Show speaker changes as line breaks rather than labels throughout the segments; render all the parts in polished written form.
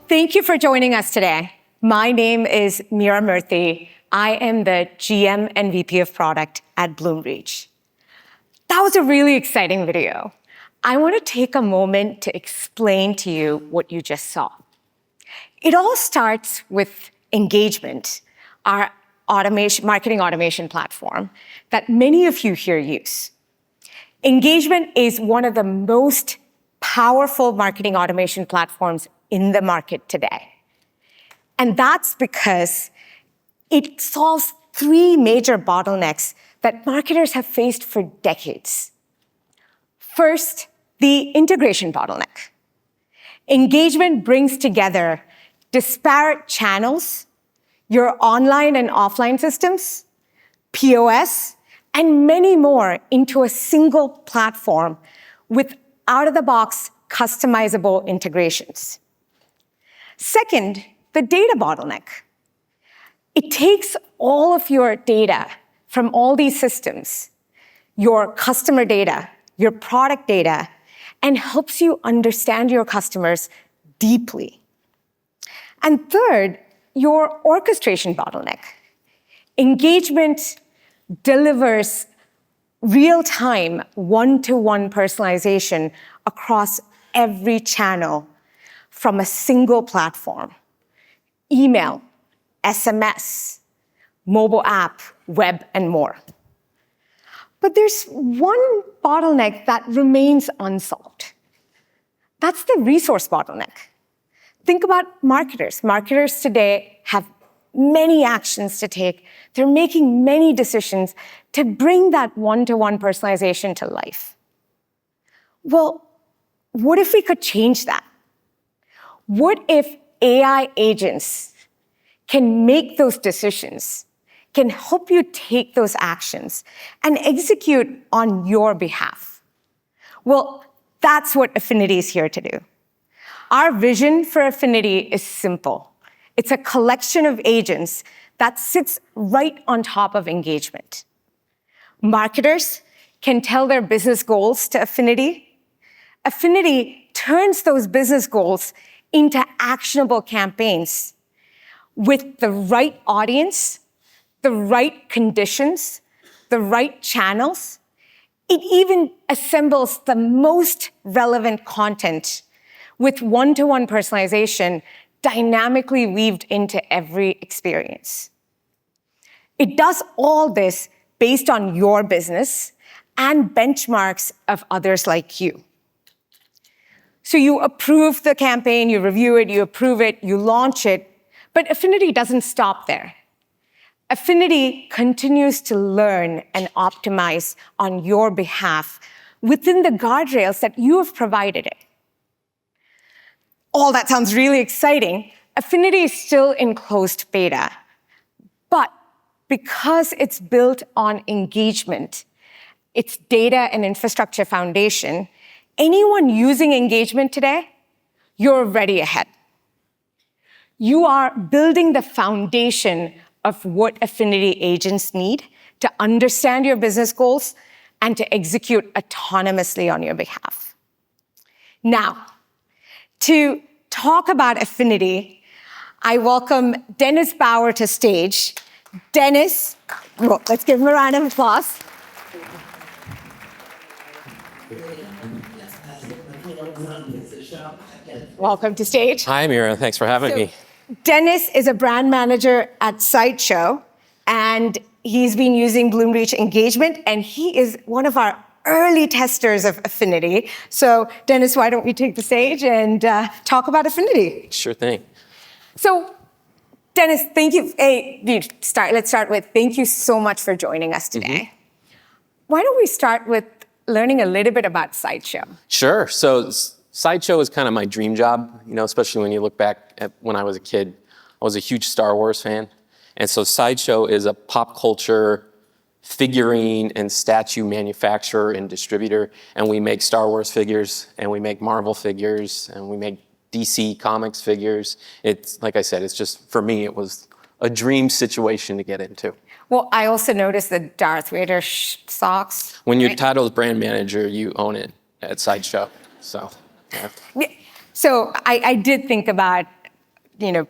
Thank you for joining us today. My name is Meera Murthy. I am the GM and VP of Product at Bloomreach. That was a really exciting video. I want to take a moment to explain to you what you just saw. It all starts with engagement, our marketing automation platform that many of you here use. Engagement is one of the most powerful marketing automation platforms in the market today. And that's because it solves three major bottlenecks that marketers have faced for decades. First, the integration bottleneck. Engagement brings together disparate channels, your online and offline systems, POS, and many more into a single platform with out-of-the-box customizable integrations. Second, the data bottleneck. It takes all of your data from all these systems, your customer data, your product data, and helps you understand your customers deeply. And third, your orchestration bottleneck. Engagement delivers real-time, one-to-one personalization across every channel from a single platform: email, SMS, mobile app, web, and more. But there's one bottleneck that remains unsolved. That's the resource bottleneck. Think about marketers. Marketers today have many actions to take. They're making many decisions to bring that one-to-one personalization to life. Well, what if we could change that? What if AI agents can make those decisions, can help you take those actions, and execute on your behalf? Well, that's what Affinity is here to do. Our vision for Affinity is simple. It's a collection of agents that sits right on top of engagement. Marketers can tell their business goals to Affinity. Affinity turns those business goals into actionable campaigns with the right audience, the right conditions, the right channels. It even assembles the most relevant content with one-to-one personalization dynamically weaved into every experience. It does all this based on your business and benchmarks of others like you. So you approve the campaign, you review it, you approve it, you launch it, but Affinity doesn't stop there. Affinity continues to learn and optimize on your behalf within the guardrails that you have provided it. All that sounds really exciting. Affinity is still in closed beta, but because it's built on engagement, its data and infrastructure foundation, anyone using engagement today, you're already ahead. You are building the foundation of what Affinity agents need to understand your business goals and to execute autonomously on your behalf. Now, to talk about Affinity, I welcome Dennis Bauer to stage. Dennis, well, let's give him a round of applause. Welcome to stage.
Hi, Meera. Thanks for having me.
Dennis is a brand manager at Sideshow, and he's been using Bloomreach Engagement, and he is one of our early testers of Affinity. So, Dennis, why don't we take the stage and talk about Affinity?
Sure thing.
So, Dennis, thank you. Let's start with thank you so much for joining us today. Why don't we start with learning a little bit about Sideshow?
Sure. So Sideshow is kind of my dream job, especially when you look back at when I was a kid. I was a huge Star Wars fan. And so Sideshow is a pop culture figurine and statue manufacturer and distributor. And we make Star Wars figures, and we make Marvel figures, and we make DC Comics figures. It's, like I said, it's just, for me, it was a dream situation to get into.
Well, I also noticed the Darth Vader socks.
When you're titled brand manager, you own it at Sideshow. So, yeah.
So I did think about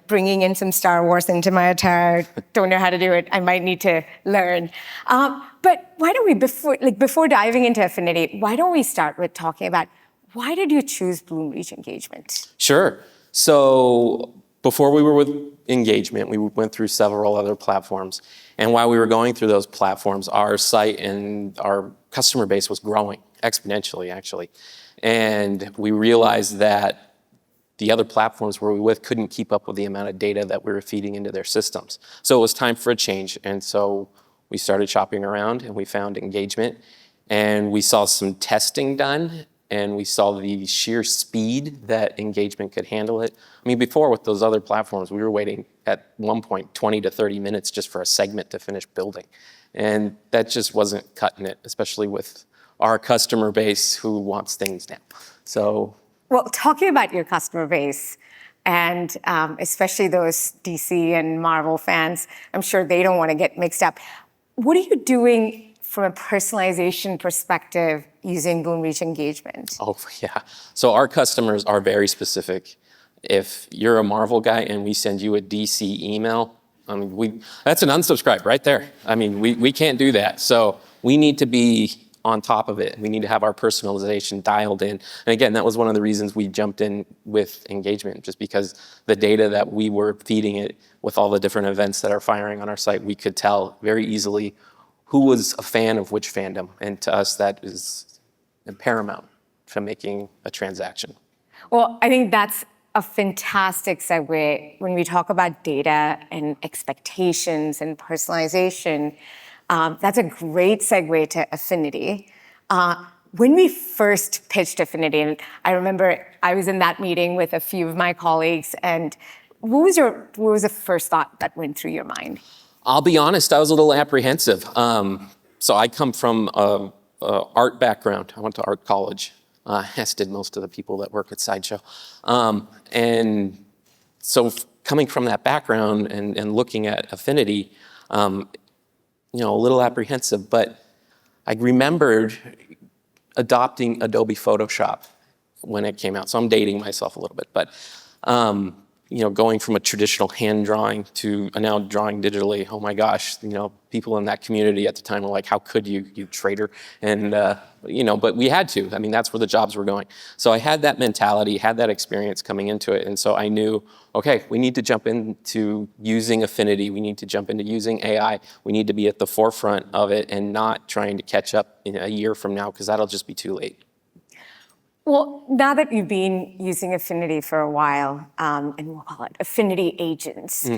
bringing in some Star Wars into my attire. Don't know how to do it. I might need to learn. But why don't we, before diving into Affinity, why don't we start with talking about why did you choose Bloomreach Engagement?
Sure. So before we were with Engagement, we went through several other platforms. And while we were going through those platforms, our site and our customer base was growing exponentially, actually. And we realized that the other platforms we were with couldn't keep up with the amount of data that we were feeding into their systems. So it was time for a change. And so we started shopping around and we found Engagement. And we saw some testing done and we saw the sheer speed that Engagement could handle it. I mean, before with those other platforms, we were waiting at one point 20 to 30 minutes just for a segment to finish building. And that just wasn't cutting it, especially with our customer base who wants things now. So,
well, talking about your customer base, and especially those DC and Marvel fans, I'm sure they don't want to get mixed up. What are you doing from a personalization perspective using Bloomreach Engagement?
oh yeah, so our customers are very specific. If you're a Marvel guy and we send you a DC email, I mean, that's an unsubscribe right there. I mean, we can't do that. So we need to be on top of it. We need to have our personalization dialed in. And again, that was one of the reasons we jumped in with Engagement, just because the data that we were feeding it with all the different events that are firing on our site, we could tell very easily who was a fan of which fandom. And to us, that is paramount to making a transaction.
Well, I think that's a fantastic segue when we talk about data and expectations and personalization. That's a great segue to Affinity. When we first pitched Affinity, and I remember I was in that meeting with a few of my colleagues, and what was the first thought that went through your mind?
I'll be honest, I was a little apprehensive. So I come from an art background. I went to art college, as did most of the people that work at Sideshow. And so coming from that background and looking at Affinity, a little apprehensive, but I remembered adopting Adobe Photoshop when it came out. So I'm dating myself a little bit, but going from a traditional hand drawing to now drawing digitally, oh my gosh, people in that community at the time were like, how could you traitor? And, but we had to. I mean, that's where the jobs were going. So I had that mentality, had that experience coming into it. And so I knew, okay, we need to jump into using Affinity. We need to jump into using AI. We need to be at the forefront of it and not trying to catch up in a year from now, because that'll just be too late.
Well, now that you've been using Affinity for a while, and we'll call it Affinity Agents,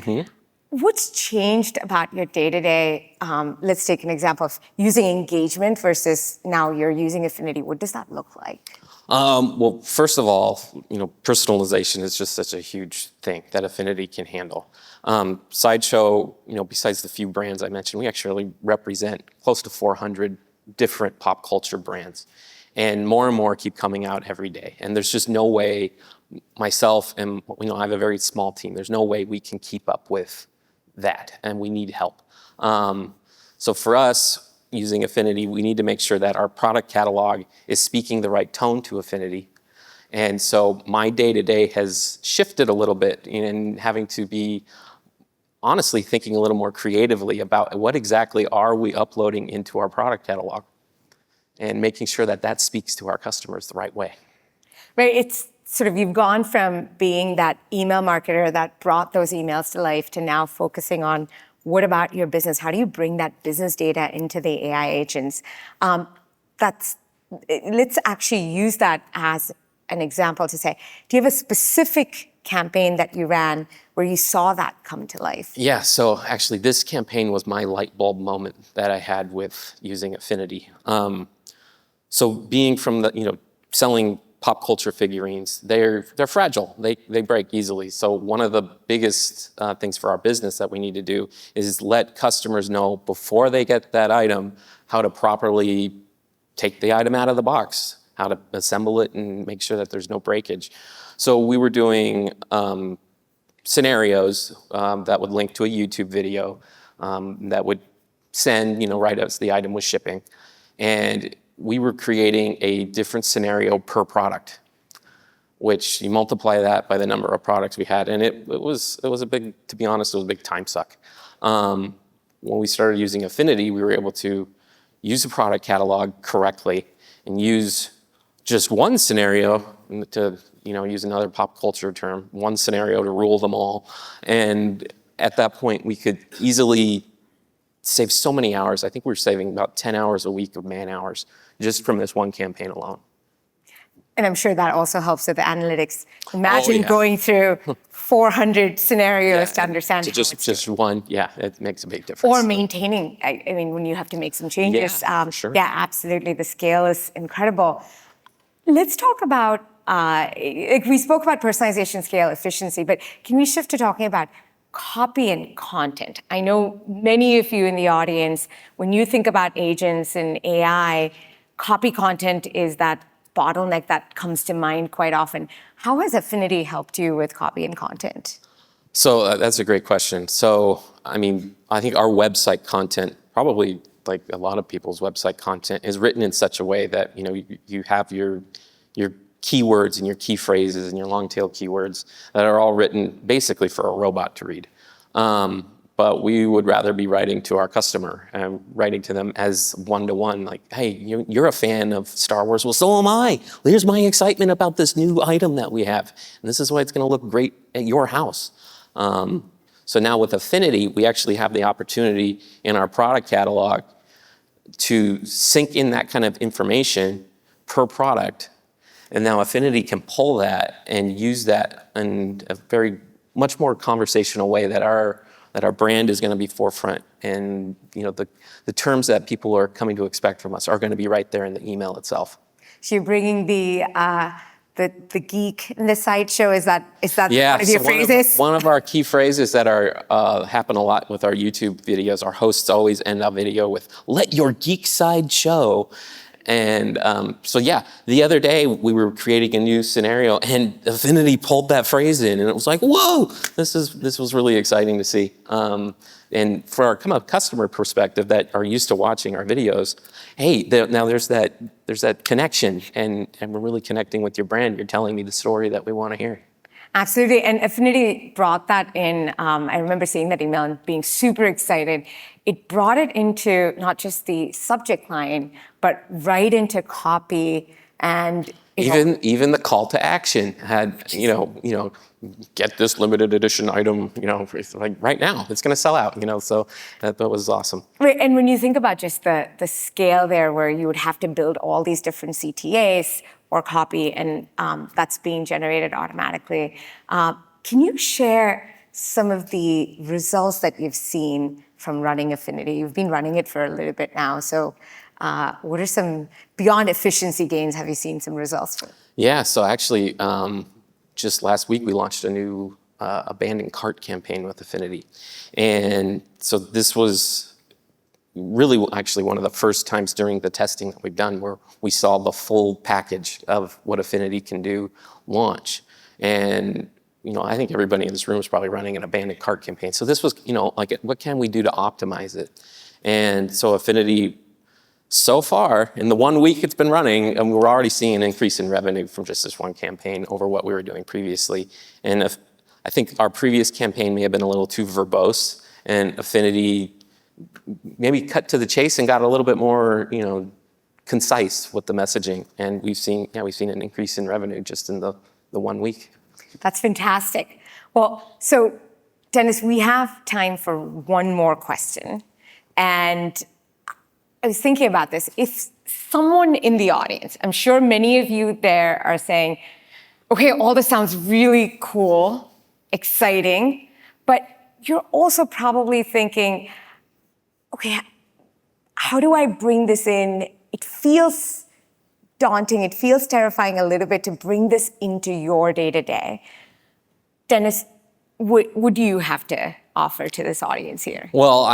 what's changed about your day-to-day? Let's take an example of using Engagement versus now you're using Affinity. What does that look like?
Well, first of all, personalization is just such a huge thing that Affinity can handle. Sideshow, besides the few brands I mentioned, we actually represent close to 400 different pop culture brands. And more keep coming out every day. And there's just no way myself and, I have a very small team. There's no way we can keep up with that, and we need help. So for us, using Affinity, we need to make sure that our product catalog is speaking the right tone to Affinity. And so my day-to-day has shifted a little bit in having to be honestly thinking a little more creatively about what exactly are we uploading into our product catalog, and making sure that that speaks to our customers the right way.
Right, it's sort of, you've gone from being that email marketer that brought those emails to life to now focusing on what about your business? How do you bring that business data into the AI agents? Let's actually use that as an example to say, do you have a specific campaign that you ran where you saw that come to life?
Yeah, so actually this campaign was my light bulb moment that I had with using Affinity. So being from the, selling pop culture figurines, they're fragile. They break easily. So one of the biggest things for our business that we need to do is let customers know before they get that item how to properly take the item out of the box, how to assemble it and make sure that there's no breakage. So we were doing scenarios that would link to a YouTube video that would send, right as the item was shipping. And we were creating a different scenario per product. which you multiply that by the number of products we had, and it was a big, to be honest, it was a big time suck. When we started using Affinity, we were able to use the product catalog correctly and use just one scenario to, use another pop culture term, one scenario to rule them all. And at that point, we could easily save so many hours. I think we were saving about 10 hours a week of man hours just from this one campaign alone.
And I'm sure that also helps with the analytics. Imagine going through 400 scenarios to understand
to just one, it makes a big difference.
Or maintaining, I mean, when you have to make some changes.
For sure.
Yeah, absolutely. The scale is incredible. Let's talk about, we spoke about personalization, scale, efficiency, but can we shift to talking about copy and content? I know many of you in the audience, when you think about agents and AI, copy content is that bottleneck that comes to mind quite often. How has Affinity helped you with copy and content?
So that's a great question. So, I think our website content, probably like a lot of people's website content, is written in such a way that, you have your keywords and your key phrases and your long tail keywords that are all written basically for a robot to read. But we would rather be writing to our customer and writing to them as one-to-one, like, hey, you're a fan of Star Wars. Well, so am I. Here's my excitement about this new item that we have. And this is why it's going to look great at your house. So now with Affinity, we actually have the opportunity in our product catalog to sync in that kind of information per product. And now Affinity can pull that and use that in a much more conversational way that our brand is going to be forefront, and the terms that people are coming to expect from us are going to be right there in the email itself.
So you're bringing the geek in the sideshow. Is that one of your phrases?
One of our key phrases that happen a lot with our YouTube videos. Our hosts always end our video with "Let your geek side show." And the other day we were creating a new scenario, and Affinity pulled that phrase in, and it was like, whoa, this was really exciting to see. And for our customer perspective that are used to watching our videos, hey, now there's that connection, and we're really connecting with your brand. You're telling me the story that we want to hear.
Absolutely, and Affinity brought that in. I remember seeing that email and being super excited. It brought it into not just the subject line, but right into copy, and
even the call to action had, get this limited edition item, like right now, it's going to sell out, so that was awesome.
Right, and when you think about just the scale there, where you would have to build all these different CTAs or copy, and that's being generated automatically. Can you share some of the results that you've seen from running Affinity? You've been running it for a little bit now, so what are some, beyond efficiency gains, have you seen some results for?
Yeah, so actually, just last week we launched a new abandoned cart campaign with Affinity. And so this was really actually one of the first times during the testing that we've done where we saw the full package of what Affinity can do launch. And I think everybody in this room is probably running an abandoned cart campaign. So this was, like, what can we do to optimize it? And so Affinity, so far, in the 1 week it's been running, and we're already seeing an increase in revenue from just this one campaign over what we were doing previously. And I think our previous campaign may have been a little too verbose, and Affinity maybe cut to the chase and got a little bit more, concise with the messaging. And we've seen an increase in revenue just in the 1 week.
That's fantastic. Well, so Dennis, we have time for one more question. And I was thinking about this. If someone in the audience, I'm sure many of you there are saying, okay, all this sounds really cool, exciting, but you're also probably thinking, okay, how do I bring this in? It feels daunting, it feels terrifying a little bit to bring this into your day-to-day. Dennis, what do you have to offer to this audience here?
Well,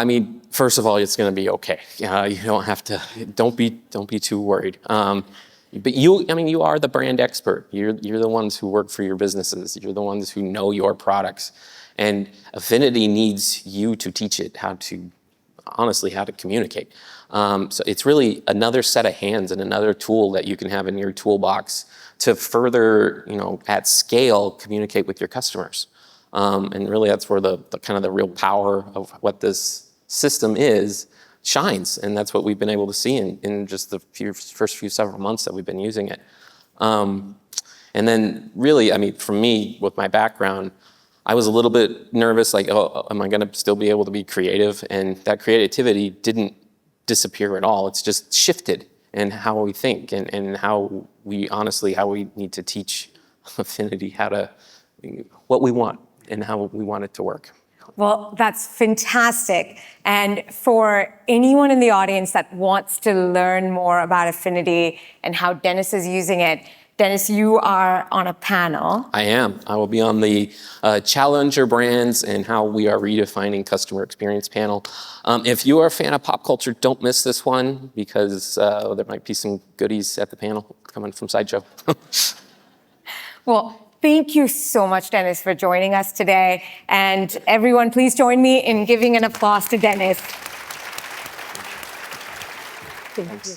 first of all, it's going to be okay. You don't have to. Don't be too worried. But you are the brand expert. You're the ones who work for your businesses. You're the ones who know your products, and Affinity needs you to teach it how to honestly how to communicate. So it's really another set of hands and another tool that you can have in your toolbox to further, at scale, communicate with your customers. And really that's where the kind of the real power of what this system is shines. And that's what we've been able to see in just the first several months that we've been using it. And then really, I mean, for me, with my background, I was a little bit nervous, like, oh, am I gonna still be able to be creative? And that creativity didn't disappear at all. It's just shifted in how we think and how we need to teach Affinity what we want and how we want it to work.
Well, that's fantastic. And for anyone in the audience that wants to learn more about Affinity and how Dennis is using it, Dennis, you are on a panel.
I am. I will be on the Challenger Brands and How We Are Redefining Customer Experience panel. If you are a fan of pop culture, don't miss this one because there might be some goodies at the panel coming from Sideshow.
Well, thank you so much, Dennis, for joining us today. And everyone, please join me in giving an applause to Dennis. Thank you.